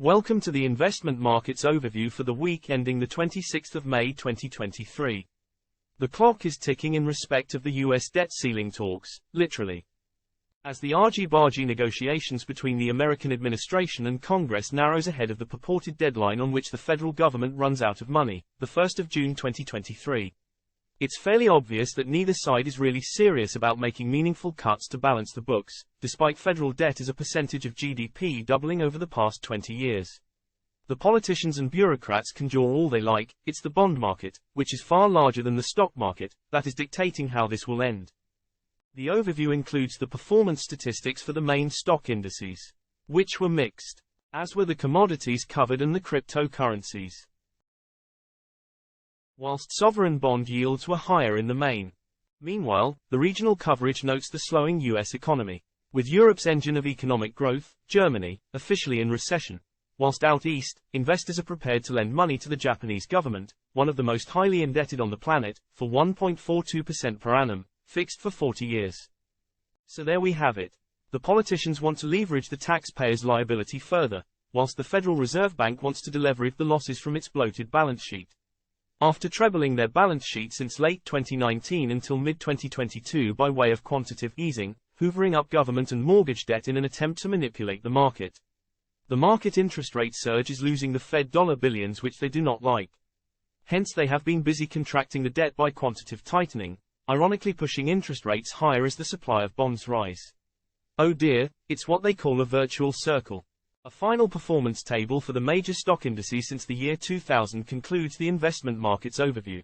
Welcome to the investment markets overview for the week ending the 26th of May 2023. The clock is ticking in respect of the US debt ceiling talks, literally. As the argy-bargy negotiations between the American administration and Congress narrows ahead of the purported deadline on which the federal government runs out of money, the 1st of June 2023. It's fairly obvious that neither side is really serious about making meaningful cuts to balance the books, despite federal debt as a percentage of GDP doubling over the past 20 years. The politicians and bureaucrats can jaw all they like, it's the bond market, which is far larger than the stock market, that is dictating how this will end. The overview includes the performance statistics for the main stock indices, which were mixed, as were the commodities covered and the cryptocurrencies. Whilst sovereign bond yields were higher in the main. Meanwhile, the regional coverage notes the slowing US economy, with Europe's engine of economic growth, Germany, officially in recession. Whilst out east, investors are prepared to lend money to the Japanese government, one of the most highly indebted on the planet, for 1.42% per annum, fixed for 40 years. So there we have it. The politicians want to leverage the taxpayers' liability further, whilst the Federal Reserve Bank wants to deleverage the losses from its bloated balance sheet. After trebling their balance sheet since late 2019 until mid-2022 by way of quantitative easing, hoovering up government and mortgage debt in an attempt to manipulate the market. The market interest rate surge is losing the Fed dollar billions which they do not like. Hence they have been busy contracting the debt by quantitative tightening, ironically pushing interest rates higher as the supply of bonds rise. Oh dear, it's what they call a virtual circle. A final performance table for the major stock indices since the year 2000 concludes the investment markets overview.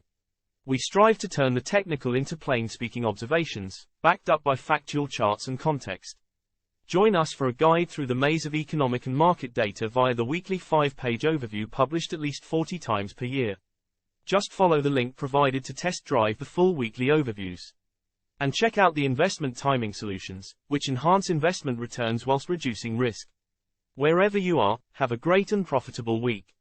We strive to turn the technical into plain-speaking observations, backed up by factual charts and context. Join us for a guide through the maze of economic and market data via the weekly 5-page overview published at least 40 times per year. Just follow the link provided to test drive the full weekly overviews. And check out the investment timing solutions, which enhance investment returns whilst reducing risk. Wherever you are, have a great and profitable week.